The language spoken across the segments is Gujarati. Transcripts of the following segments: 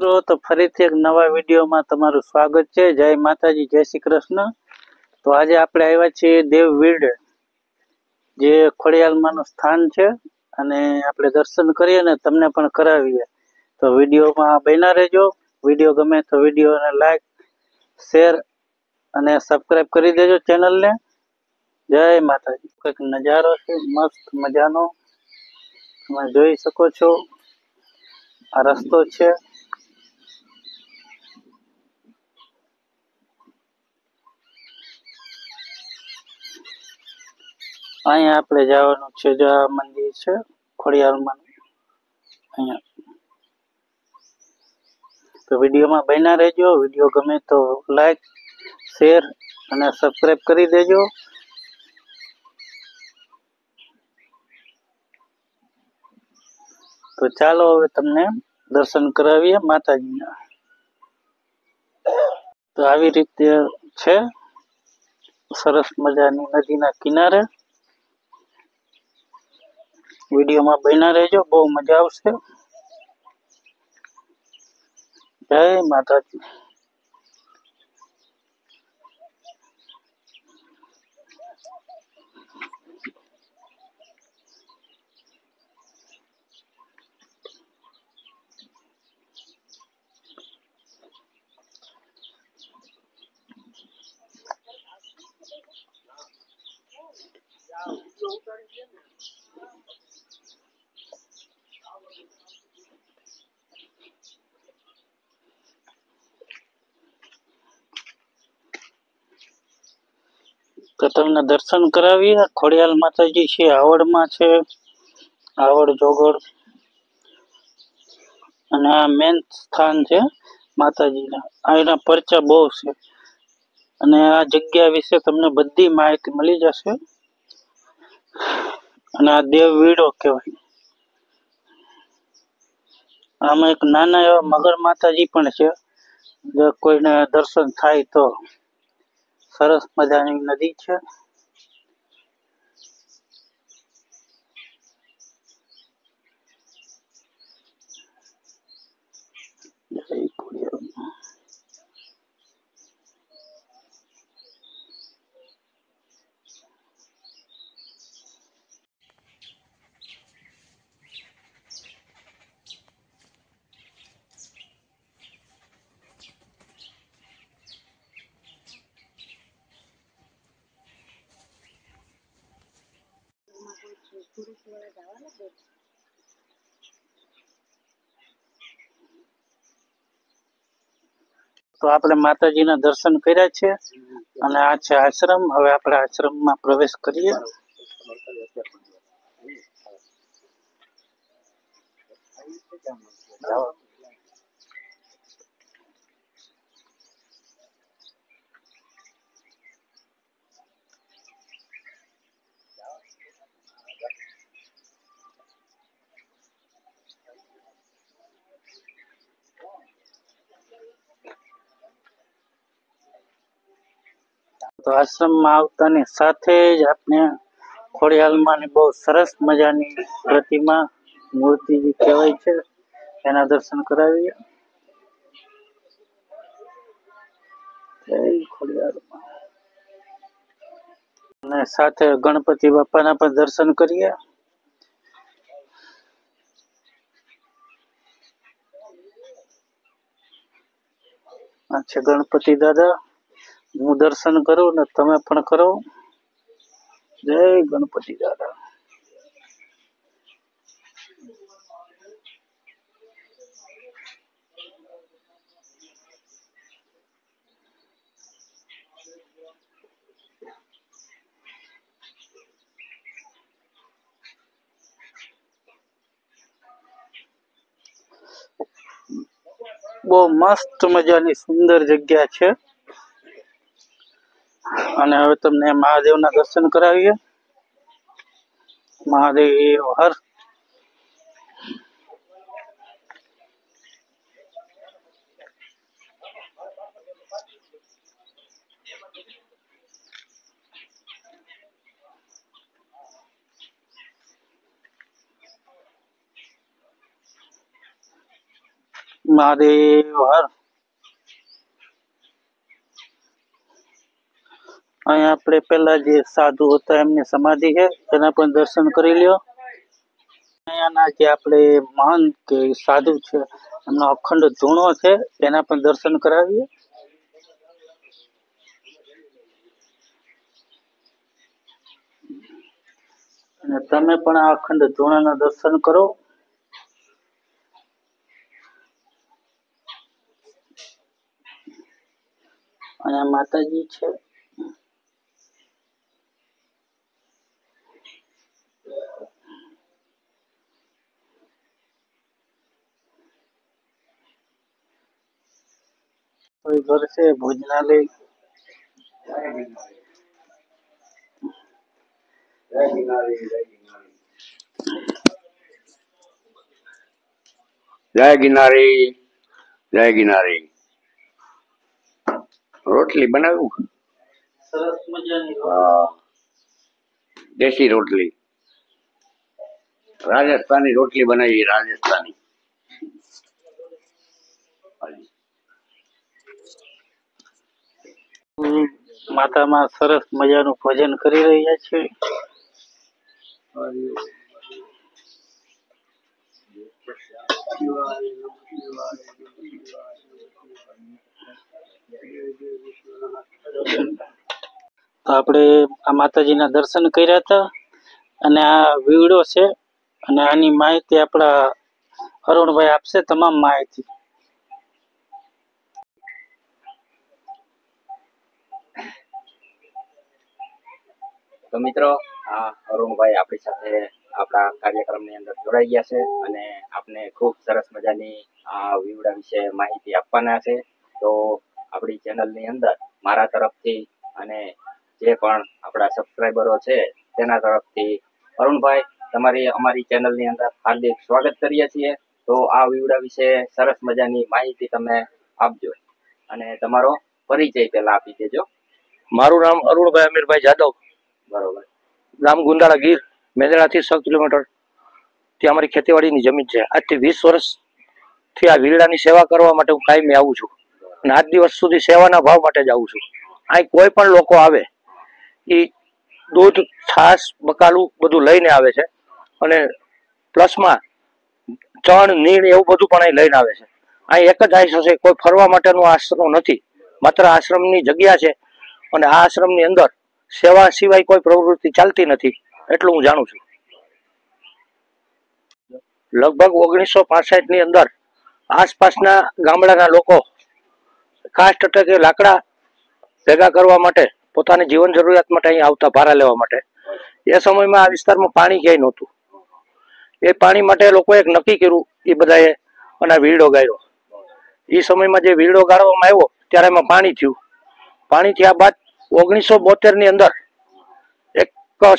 મિત્રો, તો ફરીથી એક નવા વિડીયોમાં તમારું સ્વાગત છે। જય માતાજી, જય શ્રી કૃષ્ણ। તો આજે આપણે આવ્યા છીએ દેવવીડ, જે ખોડિયાલમાંનું સ્થાન છે, અને આપણે દર્શન કરીએ ને તમને પણ કરાવીએ। તો વિડીયોમાં બન્યા રહેજો। વિડીયો ગમે તો વિડીયોને લાઈક, શેર અને સબસ્ક્રાઇબ કરી દેજો ચેનલને। જય માતાજી। કંઈક નજારો છે મસ્ત મજાનો, તમે જોઈ શકો છો। આ રસ્તો છે, અહીંયા આપણે જવાનું છે। જો આ મંદિર છે ખોડિયાલમાં, અહીંયા। તો વિડીયોમાં બન્યા રહેજો। વિડીયો ગમે તો લાઈક, શેર અને સબસ્ક્રાઇબ કરી દેજો। તો ચાલો હવે તમને દર્શન કરાવીએ માતાજીના। તો આવી રીતે છે, સરસ મજાની નદીના કિનારે। વિડીયોમાં બન્યા રહેજો, બહુ મજા આવશે। જય માતાજી। તો તમને દર્શન કરાવીએ। ખોડિયાલ માતાજી છે, આવડમાં છે, આવડ જોગડ, અને આ મેન સ્થાન છે માતાજીના। અહીંના પરચા બહુ છે, અને આ જગ્યા વિશે તમને બધી માહિતી મળી જશે। અને આ દેવવીડો કહેવાય। આમાં એક નાના એવા મગર માતાજી પણ છે, જો કોઈને દર્શન થાય તો। સરસ મજાની નદી છે। જય ખોડિયાર। તો આપણે માતાજીના દર્શન કર્યા છે, અને આ છે આશ્રમ। હવે આપણે આશ્રમમાં પ્રવેશ કરીએ। તો આશ્રમમાં આવતાની સાથે જ આપણે ખોડિયાલમાંની બહુ સરસ મજાની પ્રતિમા, મૂર્તિ જે કહેવાય છે, એના દર્શન કરાવીએ। જય ખોડિયારમાં। અને સાથે ગણપતિ બાપાના પણ દર્શન કરીએ। આ છે ગણપતિ દાદા। હું દર્શન કરું ને તમે પણ કરો। જય ગણપતિ દાદા। બહુ મસ્ત મજાની સુંદર જગ્યા છે, અને હવે તમને મહાદેવના દર્શન કરાવીએ। મહાદેવ હર। મહાદેવ હર. અહીંયા આપણે પેલા જે સાધુ હતા એમની સમાધિ છે એના પણ દર્શન કરી લ્યો. અહીંયાના જે આપણે મહંત કે સાધુ છે એમનો અખંડ ધૂણો છે એના પણ દર્શન કરાવીએ. અને તમે પણ આ અખંડ ધૂણાના દર્શન કરો. અહીંયા માતાજી છે. કોઈ ઘર છે ભોજનાલય. જય ગિરનારી, જય ગિરનારી. રોટલી બનાવ્યું, સરસ મજાની દેશી રોટલી, રાજસ્થાની રોટલી બનાવી, રાજસ્થાની. માતામાં સરસ મજાનું ભોજન કરી રહ્યા છે. તો આપણે આ માતાજીના દર્શન કર્યા હતા અને આ વીવડો છે અને આની માહિતી આપણા અરુણભાઈ આપશે, તમામ માહિતી. તો મિત્રો, આ અરુણભાઈ આપણી સાથે આપણા કાર્યક્રમની અંદર જોડાઈ ગયા છે અને આપને ખૂબ સરસ મજાની આ વીવડા વિશે માહિતી આપવાના છે. તો આપણી ચેનલની અંદર મારા તરફથી અને જે પણ આપણા સબસ્ક્રાઈબરો છે તેના તરફથી અરુણભાઈ તમારી અમારી ચેનલની અંદર હાર્દિક સ્વાગત કરીએ છીએ. તો આ વીવડા વિશે સરસ મજાની માહિતી તમે આપજો અને તમારો પરિચય પહેલા આપી દેજો. મારું નામ અરુણભાઈ અમીરભાઈ જાદવ, બરોબર. ગામ ગુંદાળા, ગીર. મેંદડાથી 6 કિલોમીટર ત્યાં અમારી ખેતીવાડીની જમીન છે. આજથી 20 વર્ષથી આ વીરડાની સેવા કરવા માટે હું કાયમી આવું છું અને આજ દિવસ સુધી સેવાના ભાવ માટે જ આવું છું. અહીં કોઈ પણ લોકો આવે એ દૂધ, છાશ, બકાલું બધું લઈને આવે છે અને પ્લસમાં ચણ, નીણ એવું બધું પણ અહીં લઈને આવે છે. અહીં એક જ આશ્રમ છે, કોઈ ફરવા માટેનો આશ્રમ નથી, માત્ર આશ્રમની જગ્યા છે અને આ આશ્રમની અંદર સેવા સિવાય કોઈ પ્રવૃત્તિ ચાલતી નથી એટલું હું જાણું છું. લગભગ 1965 ની અંદર આસપાસના ગામડાના લોકો કાસ્ટ એટલે કે લાકડા ભેગા કરવા માટે, પોતાની જીવન જરૂરિયાત માટે અહીં આવતા ભાડા લેવા માટે. એ સમયમાં આ વિસ્તારમાં પાણી ક્યાંય નહોતું. એ પાણી માટે લોકોએ એક નક્કી કર્યું, એ બધાએ, અને વીરડો ગાળ્યો. એ સમયમાં જે વીરડો ગાળવામાં આવ્યો ત્યારે એમાં પાણી થયું. પાણી થયા બાદ 1972 ની અંદર એક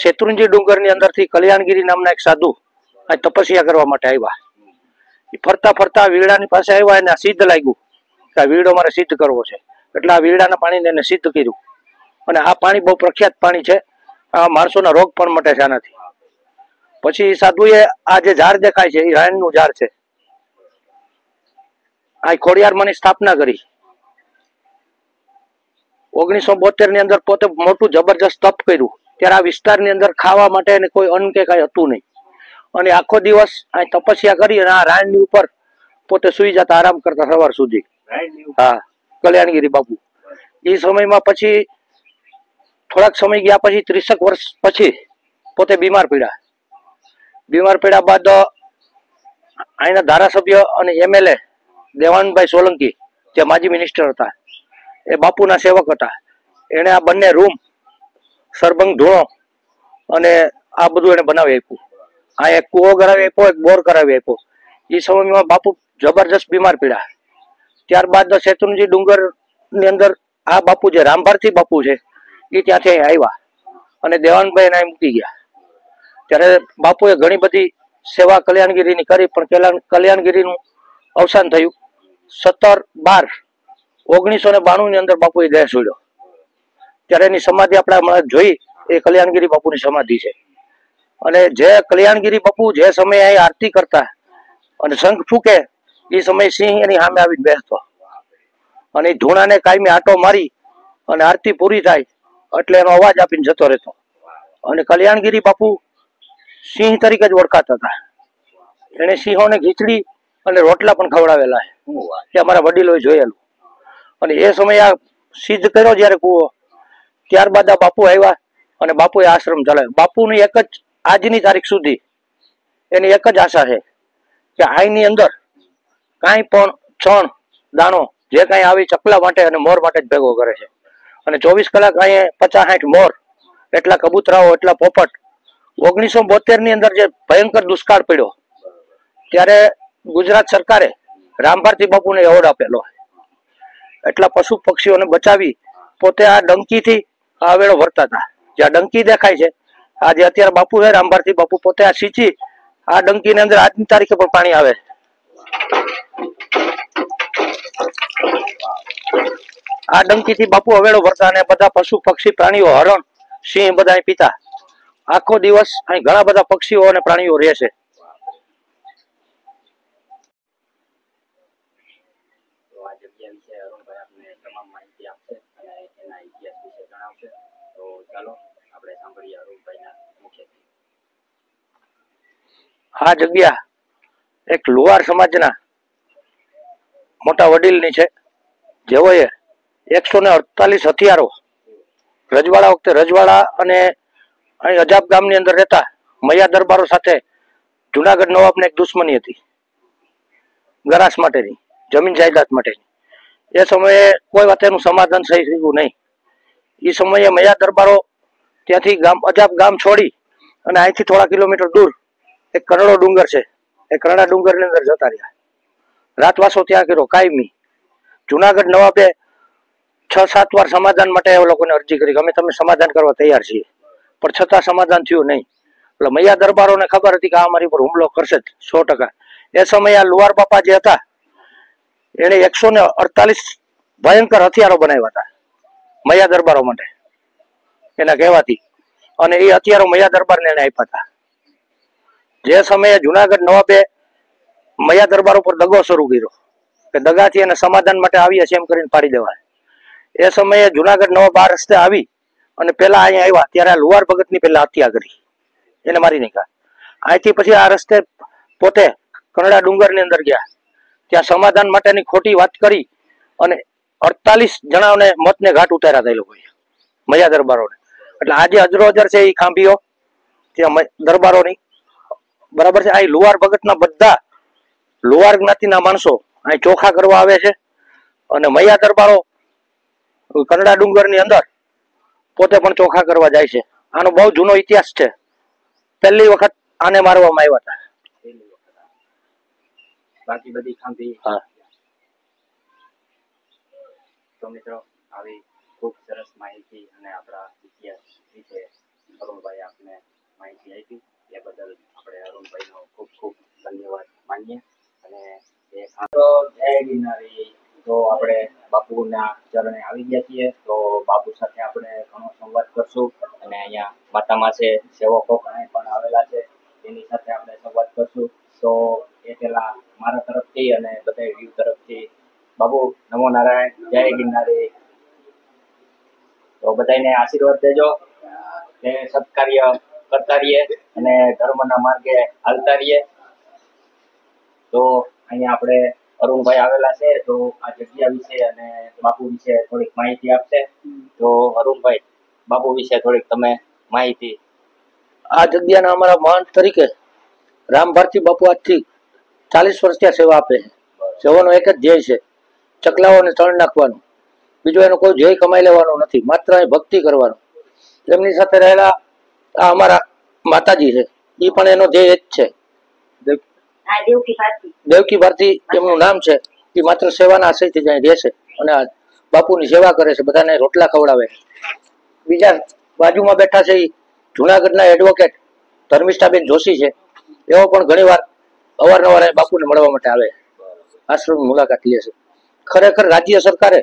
શેત્રુંજી ડુંગરની અંદરથી કલ્યાણગીરી નામના એક સાધુ તપસ્યા કરવા માટે આવ્યા. એ ફરતા ફરતા વીરડાની પાસે આવ્યા અને સિદ્ધ લાગ્યું કે આ વીરડો મારે સિદ્ધ કરવો છે. એટલે આ વીરડાના પાણીને એને સિદ્ધ કર્યું અને આ પાણી બહુ પ્રખ્યાત પાણી છે. આ માણસોના રોગ પણ મટે છે આનાથી. પછી સાધુએ આ જે ઝાડ દેખાય છે એ રાયણનું ઝાડ છે. આ ખોડિયારમાંની સ્થાપના કરી. 1972 ની અંદર પોતે મોટું જબરજસ્ત તપ કર્યું. ત્યારે આ વિસ્તારની અંદર ખાવા માટે કોઈ અન્ન કે કઈ હતું નહીં અને આખો દિવસ આ તપસ્યા કરી અને આ રાયણની ઉપર પોતે સુઈ જતા, આરામ કરતા સવાર સુધી. હા, કલ્યાણગીરી બાપુ. એ સમયમાં પછી થોડાક સમય ગયા પછી 30 વર્ષ પછી પોતે બીમાર પડ્યા. બીમાર પડ્યા બાદ અહીંના ધારાસભ્ય અને MLA દેવાનભાઈ સોલંકી, જે માજી મિનિસ્ટર હતા, એ બાપુના સેવક હતા. એને આ બંને રૂમ, સરબંગ ધૂણો અને આ બધું એને બનાવી આપ્યું. આ એક કૂવો કરાવી આપ્યો, એક બોર કરાવી આપ્યો. એ સમયમાં બાપુ જબરજસ્ત બીમાર પડ્યા. ત્યારબાદ શેત્રુંજી ડુંગર ની અંદર આ બાપુ જે રામભારતી બાપુ છે એ ત્યાંથી આવ્યા અને દેવાનભાઈ એને મૂકી ગયા. ત્યારે બાપુએ ઘણી બધી સેવા કલ્યાણગીરીની કરી, પણ કલ્યાણગીરીનું અવસાન થયું 17/12/1992 ની અંદર બાપુએ દેહ છોડ્યો. ત્યારે એની સમાધિ આપણે હમણાં જોઈ, એ કલ્યાણગીરી બાપુની સમાધિ છે. અને જે કલ્યાણગીરી બાપુ જે સમયે અહીં આરતી કરતા અને શંખ ફૂકે એ સમયે સિંહ એની સામે આવીને બેસતો અને એ ધૂણાને કાયમી આટો મારી અને આરતી પૂરી થાય એટલે એનો અવાજ આપીને જતો રહેતો. અને કલ્યાણગીરી બાપુ સિંહ તરીકે જ ઓળખાતા હતા. એને સિંહોને ખીચડી અને રોટલા પણ ખવડાવેલા છે, એ અમારા વડીલોએ જોયેલું. અને એ સમયે આ સિદ્ધ કર્યો જયારે કૂવો, ત્યારબાદ આ બાપુ આવ્યા અને બાપુએ આશ્રમ ચલાવ્યો. બાપુની એક જ આજની તારીખ સુધી એની એક જ આશા છે કે આઈની અંદર કાંઈ પણ છણ દાણો જે કાંઈ આવી ચકલા માટે અને મોર માટે જ ભેગો કરે છે. અને 24 કલાક અહીંયા 50-60 મોર, એટલા કબૂતરાઓ, એટલા પોપટ. 1972 ની અંદર જે ભયંકર દુષ્કાળ પડ્યો ત્યારે ગુજરાત સરકારે રામભારતી બાપુને એવોર્ડ આપેલો. એટલા પશુ પક્ષીઓને બચાવી પોતે આ ડંકીથી આ વેળો ભરતા હતા. જે આ ડંકી દેખાય છે, આ જે અત્યારે બાપુ છે રામભારતી બાપુ, પોતે આ સિંચી આ ડંકીની અંદર આજની તારીખે પણ પાણી આવે. આ ડંકીથી બાપુ હવેળો ભરતા અને બધા પશુ પક્ષી પ્રાણીઓ, હરણ, સિંહ બધા પીતા. આખો દિવસ અહીં ઘણા બધા પક્ષીઓ અને પ્રાણીઓ રહે છે. આ જગ્યા એક લુહાર સમાજના મોટા વડીલની છે, જેઓએ 148 હથિયારો રજવાડા વખતે રજવાડા અને અહીં અજાબ ગામની અંદર રહેતા મૈયા દરબારો સાથે જુનાગઢ નવાબને એક દુશ્મની હતી, ગરાસ માટેની, જમીન જાયદાદ માટેની. એ સમયે કોઈ વાત એનું સમાધાન થઈ શક્યું નહીં. એ સમયે મૈયા દરબારો ત્યાંથી અજાબ ગામ છોડી અને અહીંથી થોડા કિલોમીટર દૂર એક કરડો ડુંગર છે, એ કરડા ડુંગરની અંદર જતા રહ્યા. રાતવાસો ત્યાં કર્યો કાયમી. જુનાગઢ નવાબે 6-7 વાર સમાધાન માટે એ લોકોને અરજી કરી કે અમે તમે સમાધાન કરવા તૈયાર છીએ, પણ છતાં સમાધાન થયું નહીં. એટલે મૈયા દરબારોને ખબર હતી કે આ અમારી પર હુમલો કરશે જ 100%. એ સમયે આ લુહાર બાપા જે હતા એને 148 ભયંકર હથિયારો બનાવ્યા હતા મૈયા દરબારો માટે એના કહેવાથી. અને એ હથિયારો મૈયા દરબારને એને આપ્યા હતા. જે સમયે જુનાગઢ નવાબે મૈયા દરબારો પર દગો શરૂ કર્યો કે દગાથી એને સમાધાન માટે આવીએ છીએ એમ કરીને પાડી દેવાય. એ સમયે જુનાગઢ નવાબ આ રસ્તે આવી અને પેલા અહીંયા આવ્યા ત્યારે આ લુહાર ભગતની પેલા હત્યા કરી, એને મારી નાખ્યા. અહીંથી પછી આ રસ્તે પોતે કરડા ડુંગરની અંદર ગયા, ત્યાં સમાધાન માટેની ખોટી વાત કરી અને 48 જણાઓને મોતને ઘાટ ઉતાર્યા હતા એ લોકોએ, મૈયા દરબારોને. એટલે આજે અજરો અજર છે એ ખાંભીઓ ત્યાં દરબારોની, બરાબર છે. અહીં લુહાર ભગતના બધા લુહાર જ્ઞાતિના માણસો અહીં ચોખા કરવા આવે છે અને મૈયા દરબારો કરડા ડુંગરની અંદર પોતે પણ ચોખા કરવા જાય છે. આનો બહુ જૂનો ઇતિહાસ છે. પહેલી વખત આને મારવામાં આવ્યા હતા. બાકી બધી ખાંભી. હા. તો મિત્રો આવી ખૂબ સરસ માહિતી અને આપણા ઇતિહાસ વિશે અરુણભાઈ આપને માહિતી આપી, એ બદલ આપણે અરુણભાઈનો ખૂબ ખૂબ ધન્યવાદ માનીએ. અને જય ગિરનારી. તો આપણે બાપુના ચરણે આવી ગયા છીએ, તો બાપુ સાથે આપણે ઘણો સંવાદ કરશું અને અહીંયા માતામાં છે સેવકો પણ આવેલા છે, એની સાથે આપણે સંવાદ કરશું. તો એ પેલા મારા તરફથી અને બધા વ્યૂ તરફથી બાપુ નમો નારાયણ, જય ગિરનારી. તો બધાને આશીર્વાદ દેજો કે સત્કાર્ય કરતા રહીએ અને ધર્મના માર્ગે હાલતા રહીએ. તો અહીંયા આપણે અરુણભાઈ આવેલા છે, તો આ જગ્યા વિશે અને બાપુ વિશે થોડીક માહિતી આપશે. તો અરુણભાઈ, બાપુ વિશે થોડીક તમે માહિતી. આ જગ્યાના અમારા મહંત તરીકે રામભારતી બાપુ આજથી 40 વર્ષ ત્યાં સેવા આપે છે. સેવાનો એક જ ધ્યેય છે, ચકલાઓને તળ નાખવાનું. બીજો એનો કોઈ ધ્યેય કમાઈ લેવાનો નથી, માત્ર ભક્તિ કરવાનો. એમની સાથે રહેલા આ અમારા માતાજી છે, એ પણ એનો ધ્યેય જ છે. દેવકી ભારતી એમનું નામ છે. એ માત્ર સેવાના આશયથી જાય રહે છે અને બાપુની સેવા કરે છે, બધાને રોટલા ખવડાવે. બીજા બાજુમાં બેઠા છે એ જુનાગઢના એડવોકેટ ધર્મિષ્ઠાબેન જોશી છે. એવો પણ ઘણીવાર અવારનવાર બાપુને મળવા માટે આવે, આશ્રમની મુલાકાત લે છે. ખરેખર રાજ્ય સરકારે